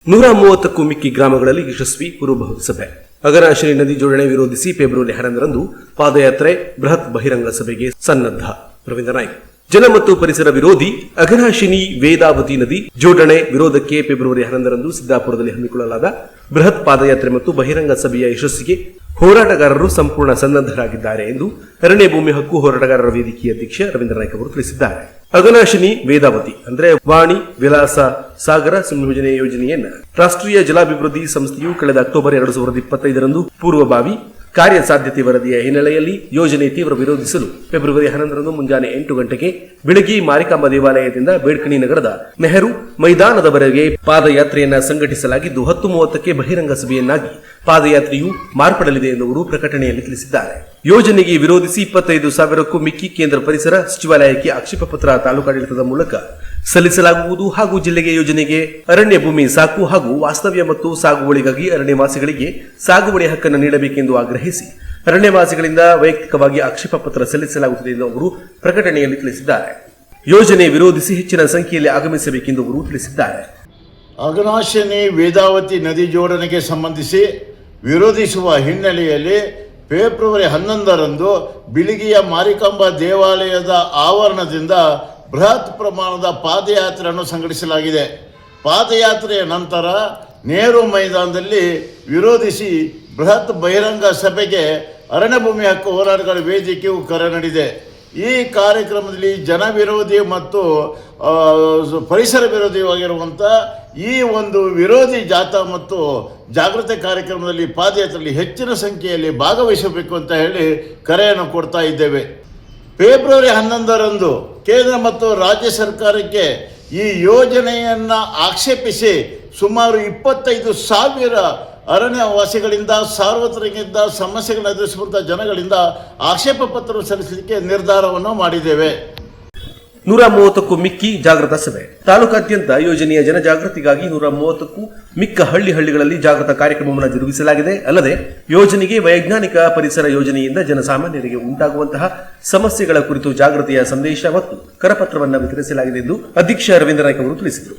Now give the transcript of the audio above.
130ಕ್ಕೂ ಮಿಕ್ಕಿ ಗ್ರಾಮಗಳಲ್ಲಿ ಯಶಸ್ವಿ ಪೂರ್ವಭಾವಿ ಸಭೆ. ಅಘನಾಶಿನಿ ನದಿ ಜೋಡಣೆ ವಿರೋಧಿಸಿ ಫೆಬ್ರವರಿ 11ರಂದು ಪಾದಯಾತ್ರೆ, ಬೃಹತ್ ಬಹಿರಂಗ ಸಭೆಗೆ ಸನ್ನದ್ಧ. ರವೀಂದ್ರ ನಾಯ್ಕ್. ಜನ ಮತ್ತು ಪರಿಸರ ವಿರೋಧಿ ಅಘನಾಶಿನಿ ವೇದಾವತಿ ನದಿ ಜೋಡಣೆ ವಿರೋಧಕ್ಕೆ ಫೆಬ್ರವರಿ 11ರಂದು ಸಿದ್ದಾಪುರದಲ್ಲಿ ಹಮ್ಮಿಕೊಳ್ಳಲಾದ ಬೃಹತ್ ಪಾದಯಾತ್ರೆ ಮತ್ತು ಬಹಿರಂಗ ಸಭೆಯ ಯಶಸ್ಸಿಗೆ ಹೋರಾಟಗಾರರು ಸಂಪೂರ್ಣ ಸನ್ನದ್ಧರಾಗಿದ್ದಾರೆ ಎಂದು ಅರಣ್ಯ ಭೂಮಿ ಹಕ್ಕು ಹೋರಾಟಗಾರರ ವೇದಿಕೆಯ ಅಧ್ಯಕ್ಷ ರವೀಂದ್ರ ನಾಯ್ಕ್ ಅವರು ತಿಳಿಸಿದ್ದಾರೆ. ಅಘನಾಶಿನಿ ವೇದಾವತಿ ಅಂದ್ರೆ ವಾಣಿ ವಿಲಾಸ ಸಾಗರ ಸಂಯೋಜನೆ ಯೋಜನೆಯನ್ನ ರಾಷ್ಟ್ರೀಯ ಜಲಾಭಿವೃದ್ಧಿ ಸಂಸ್ಥೆಯು ಕಳೆದ ಅಕ್ಟೋಬರ್ 2025ರಂದು ಪೂರ್ವಭಾವಿ ಕಾರ್ಯಸಾಧ್ಯತೆ ವರದಿಯ ಹಿನ್ನೆಲೆಯಲ್ಲಿ ಯೋಜನೆ ತೀವ್ರ ವಿರೋಧಿಸಲು ಫೆಬ್ರವರಿ 11ರಂದು ಮುಂಜಾನೆ 8 ಗಂಟೆಗೆ ಬೆಳಗ್ಗೆ ಮಾರಿಕಾಂಬಾ ದೇವಾಲಯದಿಂದ ಬೇಡ್ಕಣಿ ನಗರದ ನೆಹರು ಮೈದಾನದವರೆಗೆ ಪಾದಯಾತ್ರೆಯನ್ನ ಸಂಘಟಿಸಲಾಗಿದ್ದು 10:30ಕ್ಕೆ ಬಹಿರಂಗ ಸಭೆಯನ್ನಾಗಿ ಪಾದಯಾತ್ರೆಯು ಮಾರ್ಪಡಲಿದೆ ಎಂದು ಅವರು ಪ್ರಕಟಣೆಯಲ್ಲಿ ತಿಳಿಸಿದ್ದಾರೆ. ಯೋಜನೆಗೆ ವಿರೋಧಿಸಿ 25,000ಕ್ಕೂ ಮಿಕ್ಕಿ ಕೇಂದ್ರ ಪರಿಸರ ಸಚಿವಾಲಯಕ್ಕೆ ಆಕ್ಷೇಪ ಪತ್ರ ತಾಲೂಕಾಡಳಿತದ ಮೂಲಕ ಸಲ್ಲಿಸಲಾಗುವುದು ಹಾಗೂ ಜಿಲ್ಲೆಗೆ ಯೋಜನೆಗೆ ಅರಣ್ಯ ಭೂಮಿ ಸಾಕು ಹಾಗೂ ವಾಸ್ತವ್ಯ ಮತ್ತು ಸಾಗುವಳಿಗಾಗಿ ಅರಣ್ಯವಾಸಿಗಳಿಗೆ ಸಾಗುವಳಿ ಹಕ್ಕನ್ನು ನೀಡಬೇಕೆಂದು ಆಗ್ರಹಿಸಿ ಅರಣ್ಯವಾಸಿಗಳಿಂದ ವೈಯಕ್ತಿಕವಾಗಿ ಆಕ್ಷೇಪ ಪತ್ರ ಸಲ್ಲಿಸಲಾಗುತ್ತದೆ ಎಂದು ಅವರು ಪ್ರಕಟಣೆಯಲ್ಲಿ ತಿಳಿಸಿದ್ದಾರೆ. ಯೋಜನೆ ವಿರೋಧಿಸಿ ಹೆಚ್ಚಿನ ಸಂಖ್ಯೆಯಲ್ಲಿ ಆಗಮಿಸಬೇಕೆಂದು ಅವರು ತಿಳಿಸಿದ್ದಾರೆ. ಅಘನಾಶಿನಿ ವೇದಾವತಿ ನದಿ ಜೋಡಣೆಗೆ ಸಂಬಂಧಿಸಿ ವಿರೋಧಿಸುವ ಹಿನ್ನೆಲೆಯಲ್ಲಿ ಫೆಬ್ರವರಿ 11ರಂದು ಬಿಳಿಗಿಯ ಮಾರಿಕಾಂಬಾ ದೇವಾಲಯದ ಆವರಣದಿಂದ ಬೃಹತ್ ಪ್ರಮಾಣದ ಪಾದಯಾತ್ರೆಯನ್ನು ಸಂಘಟಿಸಲಾಗಿದೆ. ಪಾದಯಾತ್ರೆಯ ನಂತರ ನೆಹರು ಮೈದಾನದಲ್ಲಿ ವಿರೋಧಿಸಿ ಬೃಹತ್ ಬಹಿರಂಗ ಸಭೆಗೆ ಅರಣ್ಯ ಭೂಮಿ ಹಕ್ಕು ಹೋರಾಟಗಾರರ ವೇದಿಕೆಯು ಕರೆ ನೀಡಿದೆ. ಈ ಕಾರ್ಯಕ್ರಮದಲ್ಲಿ ಜನ ವಿರೋಧಿ ಮತ್ತು ಪರಿಸರ ವಿರೋಧಿಯಾಗಿರುವಂಥ ಈ ಒಂದು ವಿರೋಧಿ ಜಾಥಾ ಮತ್ತು ಜಾಗೃತಿ ಕಾರ್ಯಕ್ರಮದಲ್ಲಿ ಪಾದಯಾತ್ರೆಯಲ್ಲಿ ಹೆಚ್ಚಿನ ಸಂಖ್ಯೆಯಲ್ಲಿ ಭಾಗವಹಿಸಬೇಕು ಅಂತ ಹೇಳಿ ಕರೆಯನ್ನು ಕೊಡ್ತಾ ಇದ್ದೇವೆ. ಫೆಬ್ರವರಿ 11ರಂದು ಕೇಂದ್ರ ಮತ್ತು ರಾಜ್ಯ ಸರ್ಕಾರಕ್ಕೆ ಈ ಯೋಜನೆಯನ್ನು ಆಕ್ಷೇಪಿಸಿ ಸುಮಾರು 25,000 ಅರಣ್ಯವಾಸಿಗಳಿಂದ ಸಾರ್ವತ್ರಿಕರಿಂದ ಸಮಸ್ಯೆಗಳನ್ನು ಎದುರಿಸುವಂಥ ಜನಗಳಿಂದ ಆಕ್ಷೇಪ ಪತ್ರ ಸಲ್ಲಿಸಲಿಕ್ಕೆ ನಿರ್ಧಾರವನ್ನು ಮಾಡಿದ್ದೇವೆ. 130ಕ್ಕೂ ಮಿಕ್ಕಿ ಜಾಗೃತ ಸಭೆ. ತಾಲೂಕಾದ್ಯಂತ ಯೋಜನೆಯ ಜನಜಾಗೃತಿಗಾಗಿ 130ಕ್ಕೂ ಮಿಕ್ಕ ಹಳ್ಳಿಗಳಲ್ಲಿ ಜಾಗೃತ ಕಾರ್ಯಕ್ರಮವನ್ನು ಜರುಗಿಸಲಾಗಿದೆ. ಅಲ್ಲದೆ ಯೋಜನೆಗೆ ವೈಜ್ಞಾನಿಕ ಪರಿಸರ ಯೋಜನೆಯಿಂದ ಜನಸಾಮಾನ್ಯರಿಗೆ ಉಂಟಾಗುವಂತಹ ಸಮಸ್ಯೆಗಳ ಕುರಿತು ಜಾಗೃತಿಯ ಸಂದೇಶ ಮತ್ತು ಕರಪತ್ರವನ್ನು ವಿತರಿಸಲಾಗಿದೆ ಎಂದು ಅಧ್ಯಕ್ಷ ರವೀಂದ್ರ ನಾಯ್ಕ್ ಅವರು ತಿಳಿಸಿದರು.